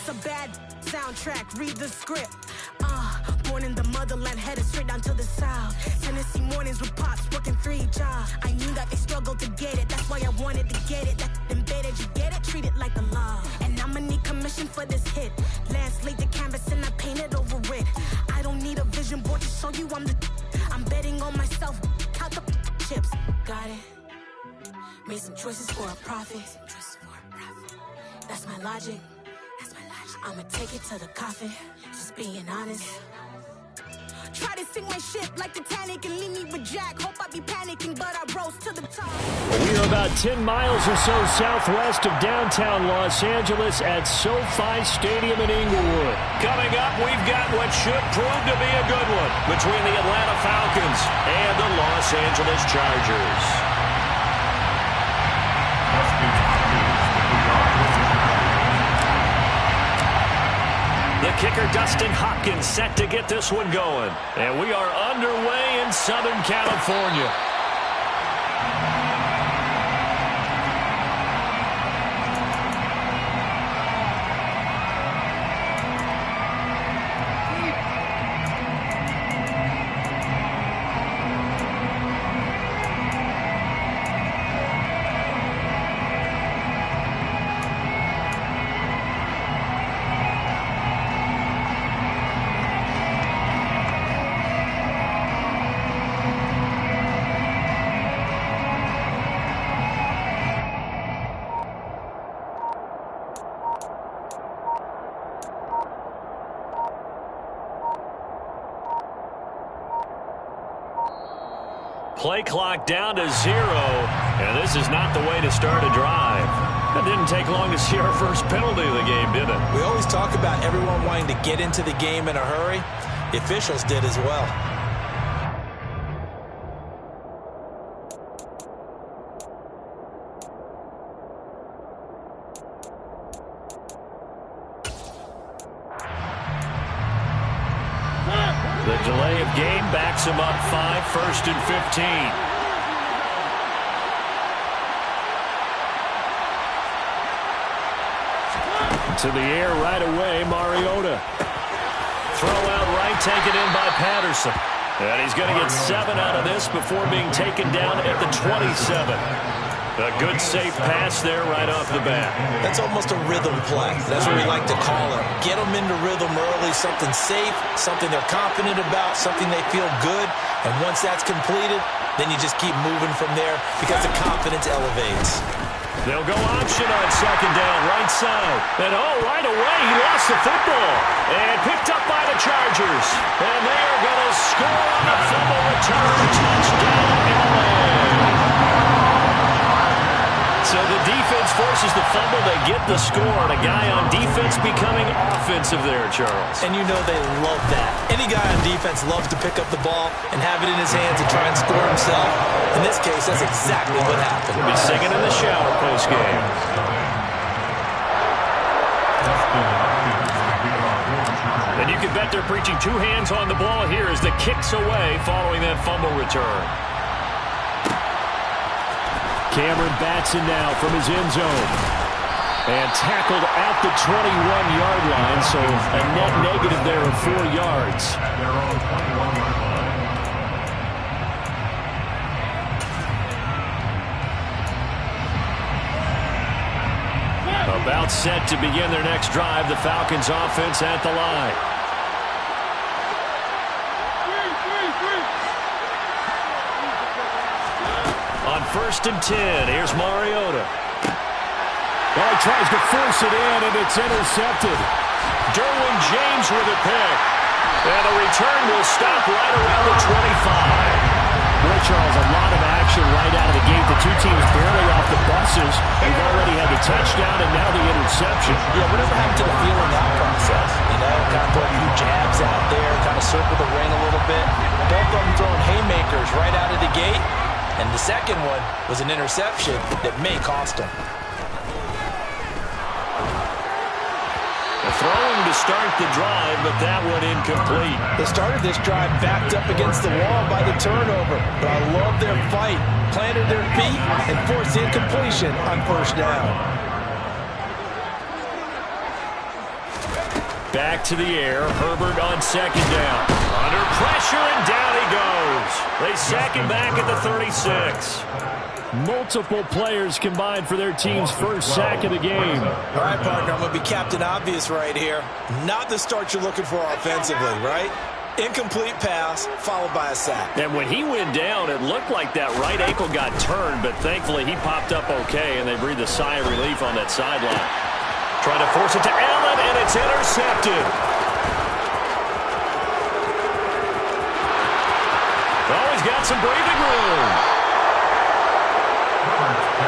It's a bad soundtrack, read the script. Born in the motherland, headed straight down to the south. Tennessee mornings with pops, working 3 jobs. I knew that they struggled to get it, that's why I wanted to get it. That embedded, you get it, treat it like a law. And I'ma need commission for this hit. Lance laid the canvas and I painted over it. I don't need a vision board to show you I'm betting on myself, count the chips. Got it. Made some choices for a profit. That's my logic. I'ma take it to the coffin, just being honest. Try to sink my ship like Titanic and leave me with Jack. Hope I be panicking, but I rose to the top. We are about 10 miles or so southwest of downtown Los Angeles at SoFi Stadium in Inglewood. Coming up, we've got what should prove to be a good one between the Atlanta Falcons and the Los Angeles Chargers. The kicker, Dustin Hopkins, set to get this one going. And we are underway in Southern California. Play clock down to 0, and this is not the way to start a drive. It didn't take long to see our first penalty of the game, did it? We always talk about everyone wanting to get into the game in a hurry. The officials did as well. The delay of game backs him up 5, 1st and 15. To the air right away, Mariota. Throw out right, taken in by Patterson. And he's going to get 7 out of this before being taken down at the 27. A good safe pass there right off the bat. That's almost a rhythm play. That's what we like to call it. Get them into rhythm early, something safe, something they're confident about, something they feel good. And once that's completed, then you just keep moving from there because the confidence elevates. They'll go option on 2nd down, right side. And right away, he lost the football. And picked up by the Chargers. And they are going to score on a fumble return. Touchdown, LA. So the defense forces the fumble. They get the score. And a guy on defense becoming offensive there, Charles. And you know they love that. Any guy on defense loves to pick up the ball and have it in his hands and try and score himself. In this case, that's exactly what happened. He'll be singing in the shower post-game. And you can bet they're preaching 2 hands on the ball here as the kick's away following that fumble return. Cameron Batson now from his end zone. And tackled at the 21-yard line, so a net negative there of 4 yards. About set to begin their next drive, the Falcons offense at the line. On 1st and 10, here's Mariota. Well, he tries to force it in, and it's intercepted. Derwin James with a pick. And the return will stop right around the 25. Boy, Charles, a lot of action right out of the gate. The 2 teams barely off the buses. We've already had the touchdown and now the interception. Yeah, whatever happened to the feeling out process? You know, kind of throw a few jabs out there, kind of circle the ring a little bit. Both of them throwing haymakers right out of the gate. And the second one was an interception that may cost them. Throwing to start the drive, but that one incomplete. They started this drive backed up against the wall by the turnover, but I love their fight. Planted their feet and forced incompletion on 1st down. Back to the air. Herbert on second down. Under pressure, and down he goes. They sack him back at the 36. Multiple players combined for their team's first sack of the game. All right, partner, I'm going to be Captain Obvious right here. Not the start you're looking for offensively, right? Incomplete pass, followed by a sack. And when he went down, it looked like that right ankle got turned, but thankfully he popped up okay, and they breathed a sigh of relief on that sideline. Trying to force it to Allen, and it's intercepted. Oh, he's got some breathing room.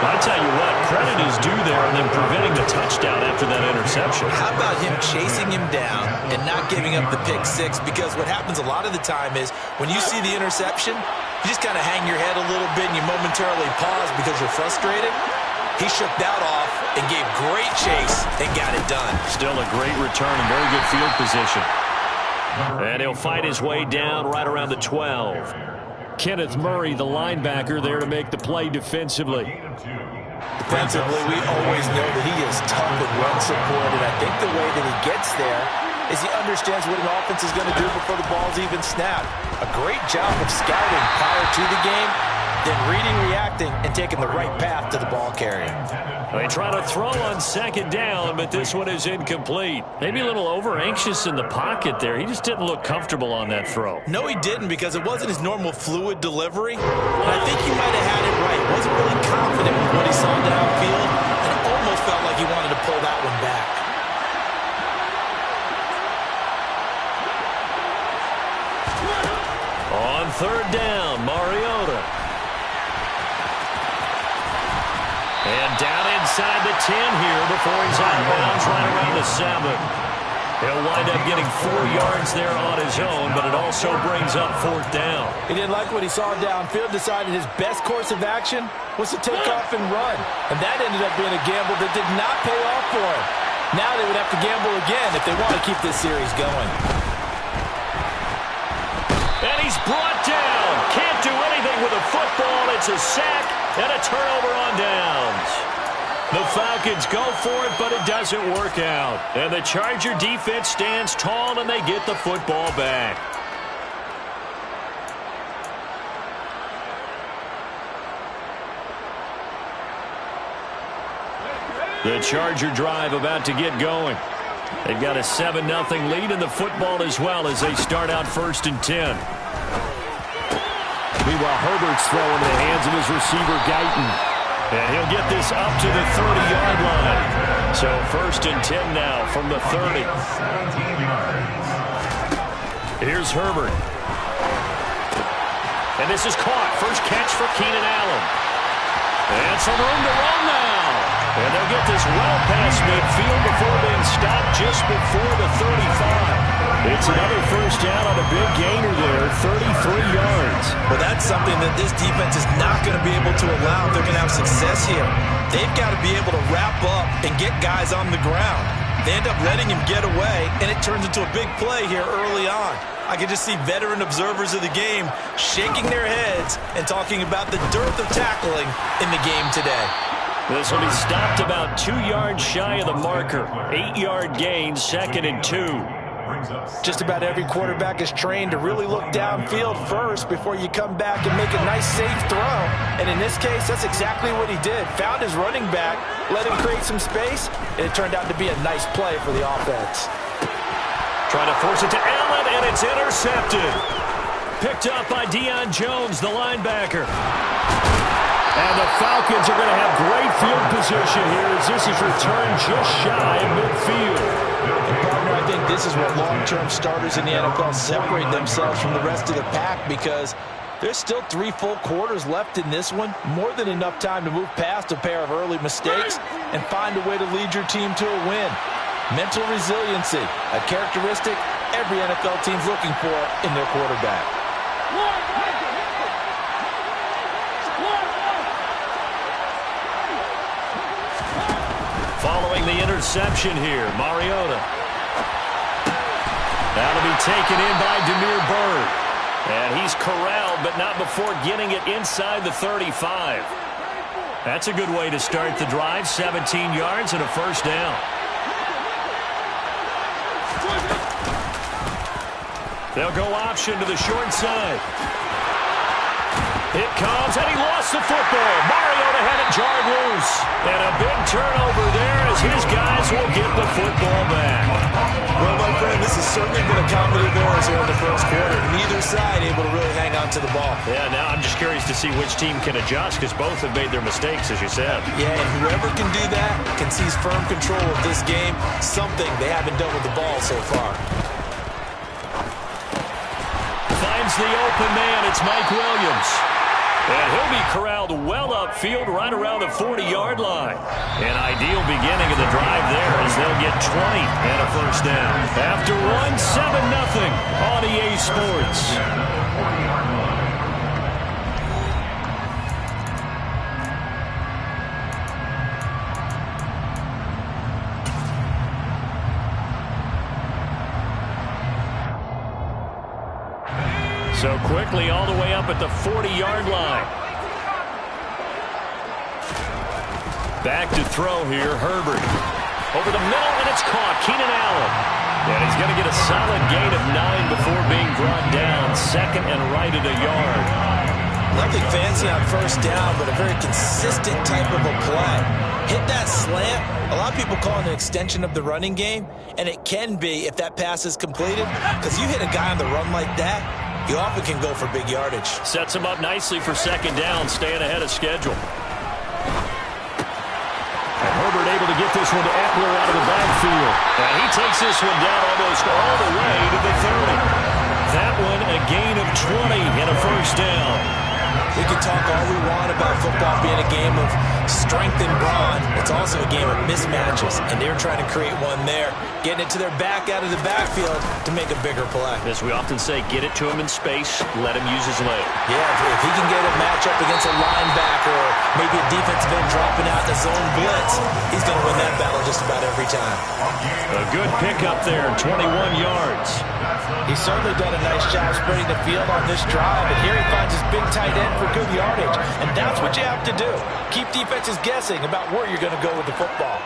I tell you what, credit is due there on them preventing the touchdown after that interception. How about him chasing him down and not giving up the pick six? Because what happens a lot of the time is when you see the interception, you just kind of hang your head a little bit and you momentarily pause because you're frustrated. He shook that off and gave great chase and got it done. Still a great return and very good field position. And he'll fight his way down right around the 12. Kenneth Murray, the linebacker, there to make the play defensively. Defensively, we always know that he is tough and run support, and I think the way that he gets there is he understands what an offense is going to do before the ball's even snapped. A great job of scouting prior to the game, then reading, reacting, and taking the right path to the ball carrier. They try to throw on second down, but this one is incomplete. Maybe a little over-anxious in the pocket there. He just didn't look comfortable on that throw. No, he didn't, because it wasn't his normal fluid delivery. And I think he might have had it right. Wasn't really confident with what he saw downfield, and almost felt like he wanted to pull that one back. On third down, Mariota. And down inside the 10 here before he's out of bounds right around the 7. He'll wind up getting 4 yards there on his own, but it also brings up fourth down. He didn't like what he saw downfield, decided his best course of action was to take off and run. And that ended up being a gamble that did not pay off for him. Now they would have to gamble again if they want to keep this series going. And he's brought down. Can't do anything with a football. It's a sack and a turnover on downs. The Falcons go for it, but it doesn't work out. And the Charger defense stands tall, and they get the football back. The Charger drive about to get going. They've got a 7-0 lead in the football as well as they start out 1st and 10. Meanwhile, Herbert's throwing in the hands of his receiver, Guyton. And he'll get this up to the 30-yard line. So 1st and 10 now from the 30. Here's Herbert. And this is caught. First catch for Keenan Allen. And some room to run now. And they'll get this well past midfield before being stopped just before the 35. It's another first down on a big gainer there, 33 yards. Well, that's something that this defense is not going to be able to allow if they're going to have success here. They've got to be able to wrap up and get guys on the ground. They end up letting him get away, and it turns into a big play here early on. I can just see veteran observers of the game shaking their heads and talking about the dearth of tackling in the game today. This will be stopped about 2 yards shy of the marker. 8-yard gain, 2nd and 2. Just about every quarterback is trained to really look downfield first before you come back and make a nice, safe throw. And in this case, that's exactly what he did. Found his running back, let him create some space, and it turned out to be a nice play for the offense. Trying to force it to Allen, and it's intercepted. Picked up by Deion Jones, the linebacker. And the Falcons are going to have great field position here as this is returned just shy of midfield. And partner, I think this is what long-term starters in the NFL separate themselves from the rest of the pack, because there's still 3 full quarters left in this one. More than enough time to move past a pair of early mistakes and find a way to lead your team to a win. Mental resiliency, a characteristic every NFL team's looking for in their quarterback. Following the interception here, Mariota. That'll be taken in by Damiere Byrd. And he's corralled, but not before getting it inside the 35. That's a good way to start the drive. 17 yards and a first down. They'll go option to the short side. It comes, and he lost the football. Mariota had it jarred loose. And a big turnover there as his guys will get the football back. Well, my friend, this has certainly been a comedy of errors here in the first quarter. Neither side able to really hang on to the ball. Yeah, now I'm just curious to see which team can adjust because both have made their mistakes, as you said. Yeah, and whoever can do that can seize firm control of this game, something they haven't done with the ball so far. Finds the open man. It's Mike Williams. And he'll be corralled well upfield right around the 40-yard line. An ideal beginning of the drive there as they'll get 20 and a first down. After one, 7-0 on EA Sports. So quickly all the way up at the 40-yard line. Back to throw here, Herbert. Over the middle, and it's caught. Keenan Allen. And he's going to get a solid gain of 9 before being brought down. Second and right at a yard. Nothing fancy on first down, but a very consistent type of a play. Hit that slant. A lot of people call it an extension of the running game, and it can be if that pass is completed, because you hit a guy on the run like that, you often can go for big yardage. Sets him up nicely for second down, staying ahead of schedule. And Herbert able to get this one to Eckler out of the backfield. And he takes this one down almost all the way to the 30. That one a gain of 20 and a first down. We can talk all we want about football being a game of strength and brawn. It's also a game of mismatches, and they're trying to create one there, getting it to their back out of the backfield to make a bigger play. As we often say, get it to him in space, let him use his leg. Yeah, if he can get a matchup against a linebacker or maybe a defensive end dropping out the zone blitz, he's going to win that battle just about every time. A good pickup there, 21 yards. He's certainly done a nice job spreading the field on this drive, and here he finds his big tight end for good yardage, and that's what you have to do. Keep defenses guessing about where you're going to go with the football.